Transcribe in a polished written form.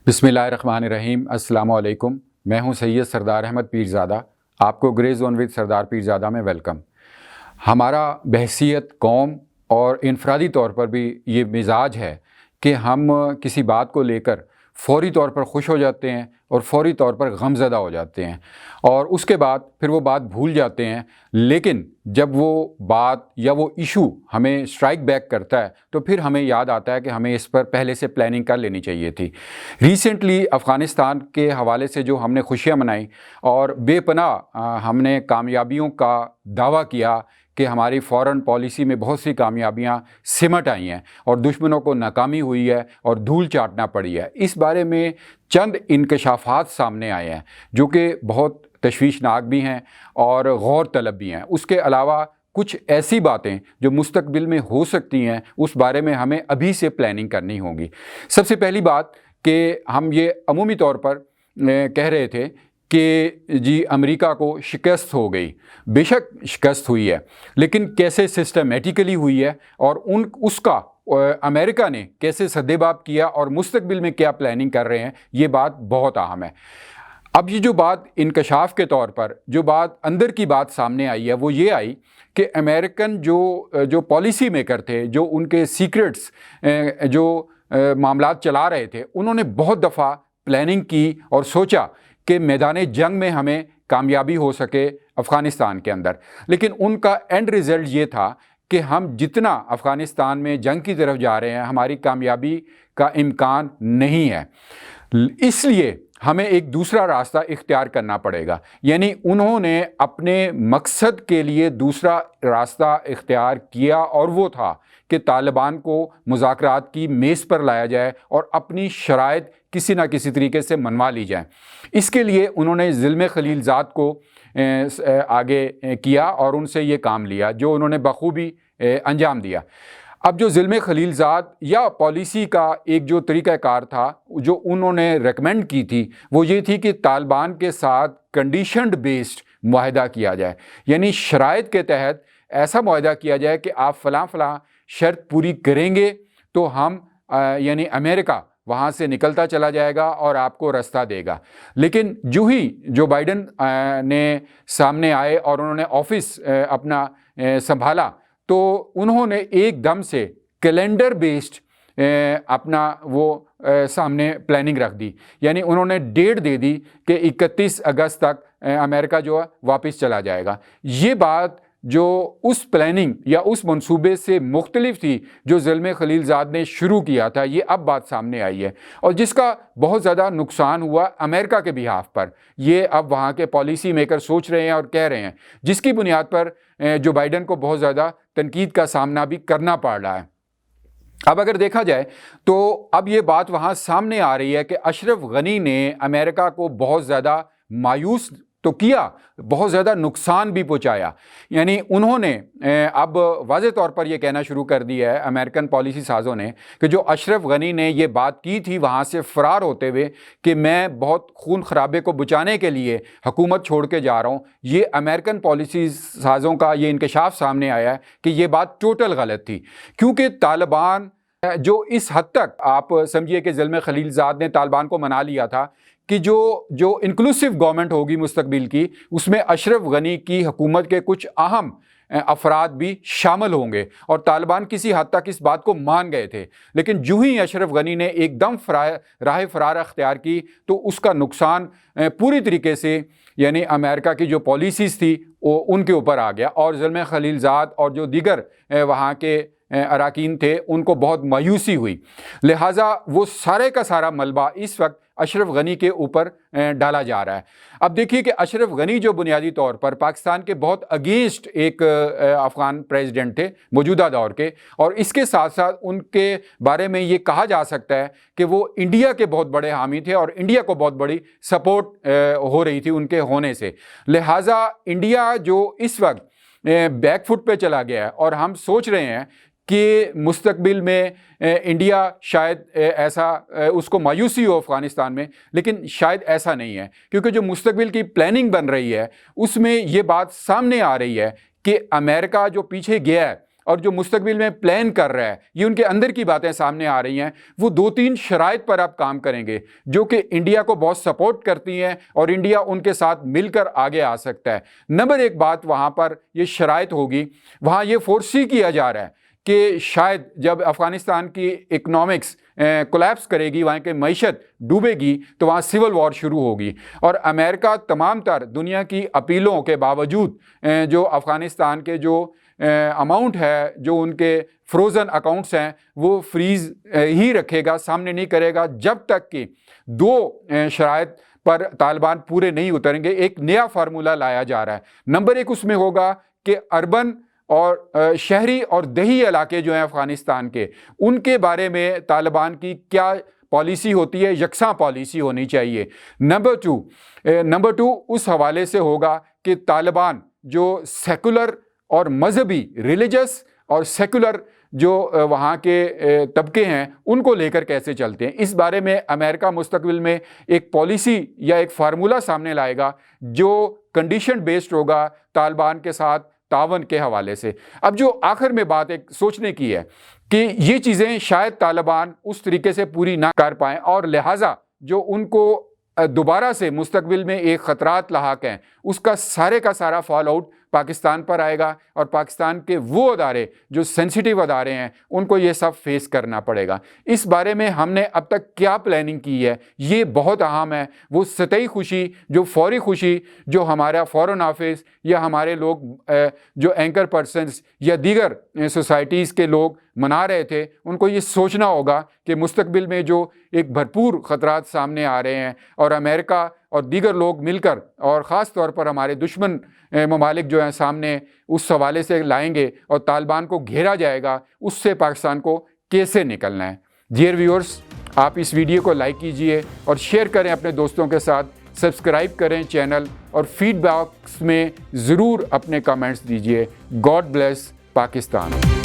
بسم اللہ الرحمن الرحیم۔ السلام علیکم، میں ہوں سید سردار احمد پیرزادہ۔ آپ کو گرے زون ود سردار پیرزادہ میں ویلکم۔ ہمارا بحیثیت قوم اور انفرادی طور پر بھی یہ مزاج ہے کہ ہم کسی بات کو لے کر فوری طور پر خوش ہو جاتے ہیں اور فوری طور پر غم زدہ ہو جاتے ہیں اور اس کے بعد پھر وہ بات بھول جاتے ہیں، لیکن جب وہ بات یا وہ ایشو ہمیں اسٹرائک بیک کرتا ہے تو پھر ہمیں یاد آتا ہے کہ ہمیں اس پر پہلے سے پلاننگ کر لینی چاہیے تھی۔ ریسنٹلی افغانستان کے حوالے سے جو ہم نے خوشیاں منائیں اور بے پناہ ہم نے کامیابیوں کا دعویٰ کیا کہ ہماری فورن پالیسی میں بہت سی کامیابیاں سمٹ آئی ہیں اور دشمنوں کو ناکامی ہوئی ہے اور دھول چاٹنا پڑی ہے، اس بارے میں چند انکشافات سامنے آئے ہیں جو کہ بہت تشویشناک بھی ہیں اور غور طلب بھی ہیں۔ اس کے علاوہ کچھ ایسی باتیں جو مستقبل میں ہو سکتی ہیں، اس بارے میں ہمیں ابھی سے پلاننگ کرنی ہوگی۔ سب سے پہلی بات کہ ہم یہ عمومی طور پر کہہ رہے تھے کہ جی امریکہ کو شکست ہو گئی، بے شک شکست ہوئی ہے، لیکن کیسے سسٹمیٹیکلی ہوئی ہے اور اس کا امریکہ نے کیسے سدباب کیا اور مستقبل میں کیا پلاننگ کر رہے ہیں، یہ بات بہت اہم ہے۔ اب یہ جو بات انکشاف کے طور پر جو بات اندر کی بات سامنے آئی ہے وہ یہ آئی کہ امریکن جو پالیسی میکر تھے، جو ان کے سیکرٹس جو معاملات چلا رہے تھے، انہوں نے بہت دفعہ پلاننگ کی اور سوچا کہ میدان جنگ میں ہمیں کامیابی ہو سکے افغانستان کے اندر، لیکن ان کا اینڈ ریزلٹ یہ تھا کہ ہم جتنا افغانستان میں جنگ کی طرف جا رہے ہیں ہماری کامیابی کا امکان نہیں ہے، اس لیے ہمیں ایک دوسرا راستہ اختیار کرنا پڑے گا۔ یعنی انہوں نے اپنے مقصد کے لیے دوسرا راستہ اختیار کیا اور وہ تھا کہ طالبان کو مذاکرات کی میز پر لایا جائے اور اپنی شرائط کسی نہ کسی طریقے سے منوا لی جائیں۔ اس کے لیے انہوں نے زلمے خلیل زاد کو آگے کیا اور ان سے یہ کام لیا جو انہوں نے بخوبی انجام دیا۔ اب جو زلمے خلیل زاد یا پالیسی کا ایک جو طریقہ کار تھا جو انہوں نے ریکمینڈ کی تھی وہ یہ تھی کہ طالبان کے ساتھ کنڈیشنڈ بیسڈ معاہدہ کیا جائے، یعنی شرائط کے تحت ایسا معاہدہ کیا جائے کہ آپ فلاں فلاں شرط پوری کریں گے تو ہم یعنی امریکہ وہاں سے نکلتا چلا جائے گا اور آپ کو راستہ دے گا۔ لیکن جو ہی جو بائیڈن نے سامنے آئے اور انہوں نے آفس اپنا سنبھالا تو انہوں نے ایک دم سے کیلنڈر بیسڈ اپنا وہ سامنے پلاننگ رکھ دی، یعنی انہوں نے ڈیٹ دے دی کہ 31 اگست تک امریکہ جو ہے واپس چلا جائے گا۔ یہ بات جو اس پلاننگ یا اس منصوبے سے مختلف تھی جو زلمے خلیل زاد نے شروع کیا تھا، یہ اب بات سامنے آئی ہے اور جس کا بہت زیادہ نقصان ہوا امریکہ کے بہاف پر۔ یہ اب وہاں کے پالیسی میکر سوچ رہے ہیں اور کہہ رہے ہیں، جس کی بنیاد پر جو بائیڈن کو بہت زیادہ تنقید کا سامنا بھی کرنا پڑ رہا ہے۔ اب اگر دیکھا جائے تو اب یہ بات وہاں سامنے آ رہی ہے کہ اشرف غنی نے امریکہ کو بہت زیادہ مایوس تو کیا، بہت زیادہ نقصان بھی پہنچایا۔ یعنی انہوں نے اب واضح طور پر یہ کہنا شروع کر دیا ہے امریکن پالیسی سازوں نے کہ جو اشرف غنی نے یہ بات کی تھی وہاں سے فرار ہوتے ہوئے کہ میں بہت خون خرابے کو بچانے کے لیے حکومت چھوڑ کے جا رہا ہوں، یہ امریکن پالیسی سازوں کا یہ انکشاف سامنے آیا ہے کہ یہ بات ٹوٹل غلط تھی، کیونکہ طالبان جو اس حد تک آپ سمجھیے کہ زلمے خلیل زاد نے طالبان کو منا لیا تھا کہ جو انکلوسیو گورنمنٹ ہوگی مستقبل کی اس میں اشرف غنی کی حکومت کے کچھ اہم افراد بھی شامل ہوں گے، اور طالبان کسی حد تک اس بات کو مان گئے تھے، لیکن جو ہی اشرف غنی نے ایک دم راہ فرار اختیار کی تو اس کا نقصان پوری طریقے سے یعنی امریکہ کی جو پالیسیز تھی وہ ان کے اوپر آ گیا اور زلمے خلیل زاد اور جو دیگر وہاں کے اراکین تھے ان کو بہت مایوسی ہوئی، لہٰذا وہ سارے کا سارا ملبہ اس وقت اشرف غنی کے اوپر ڈالا جا رہا ہے۔ اب دیکھیے کہ اشرف غنی جو بنیادی طور پر پاکستان کے بہت اگینسٹ ایک افغان پریزیڈنٹ تھے موجودہ دور کے، اور اس کے ساتھ ساتھ ان کے بارے میں یہ کہا جا سکتا ہے کہ وہ انڈیا کے بہت بڑے حامی تھے اور انڈیا کو بہت بڑی سپورٹ ہو رہی تھی ان کے ہونے سے، لہٰذا انڈیا جو اس وقت بیک فٹ پہ چلا گیا ہے اور ہم سوچ رہے ہیں کہ مستقبل میں انڈیا شاید ایسا اس کو مایوسی ہو افغانستان میں، لیکن شاید ایسا نہیں ہے، کیونکہ جو مستقبل کی پلاننگ بن رہی ہے اس میں یہ بات سامنے آ رہی ہے کہ امریکہ جو پیچھے گیا ہے اور جو مستقبل میں پلان کر رہا ہے، یہ ان کے اندر کی باتیں سامنے آ رہی ہیں، وہ 2-3 شرائط پر اب کام کریں گے جو کہ انڈیا کو بہت سپورٹ کرتی ہیں اور انڈیا ان کے ساتھ مل کر آگے آ سکتا ہے۔ نمبر 1 بات وہاں پر یہ شرائط ہوگی، وہاں یہ فورسی کیا جا رہا ہے کہ شاید جب افغانستان کی اکنامکس کولیپس کرے گی، وہاں کی معیشت ڈوبے گی، تو وہاں سول وار شروع ہوگی، اور امریکہ تمام تر دنیا کی اپیلوں کے باوجود جو افغانستان کے جو اماؤنٹ ہے، جو ان کے فروزن اکاؤنٹس ہیں، وہ فریز ہی رکھے گا، سامنے نہیں کرے گا جب تک کہ 2 شرائط پر طالبان پورے نہیں اتریں گے۔ ایک نیا فارمولہ لایا جا رہا ہے۔ نمبر 1 اس میں ہوگا کہ اربن اور شہری اور دیہی علاقے جو ہیں افغانستان کے، ان کے بارے میں طالبان کی کیا پالیسی ہوتی ہے، یکساں پالیسی ہونی چاہیے۔ نمبر 2 اس حوالے سے ہوگا کہ طالبان جو سیکولر اور مذہبی، ریلیجس اور سیکولر جو وہاں کے طبقے ہیں، ان کو لے کر کیسے چلتے ہیں۔ اس بارے میں امریکہ مستقبل میں ایک پالیسی یا ایک فارمولہ سامنے لائے گا جو کنڈیشن بیسڈ ہوگا طالبان کے ساتھ تعاون کے حوالے سے۔ اب جو آخر میں بات ایک سوچنے کی ہے کہ یہ چیزیں شاید طالبان اس طریقے سے پوری نہ کر پائیں، اور لہٰذا جو ان کو دوبارہ سے مستقبل میں ایک خطرات لاحق ہیں، اس کا سارا فال آؤٹ پاکستان پر آئے گا، اور پاکستان کے وہ ادارے جو سینسیٹیو ادارے ہیں ان کو یہ سب فیس کرنا پڑے گا۔ اس بارے میں ہم نے اب تک کیا پلاننگ کی ہے، یہ بہت اہم ہے۔ وہ سطحی خوشی، جو فوری خوشی جو ہمارا فورن آفس یا ہمارے لوگ جو اینکر پرسنز یا دیگر سوسائٹیز کے لوگ منا رہے تھے، ان کو یہ سوچنا ہوگا کہ مستقبل میں جو ایک بھرپور خطرات سامنے آ رہے ہیں، اور امریکہ اور دیگر لوگ مل کر، اور خاص طور پر ہمارے دشمن ممالک جو ہیں سامنے اس حوالے سے لائیں گے اور طالبان کو گھیرا جائے گا، اس سے پاکستان کو کیسے نکلنا ہے۔ ڈیئر ویورز، آپ اس ویڈیو کو لائک کیجئے اور شیئر کریں اپنے دوستوں کے ساتھ، سبسکرائب کریں چینل، اور فیڈ باکس میں ضرور اپنے کمنٹس دیجئے۔ God bless Pakistan.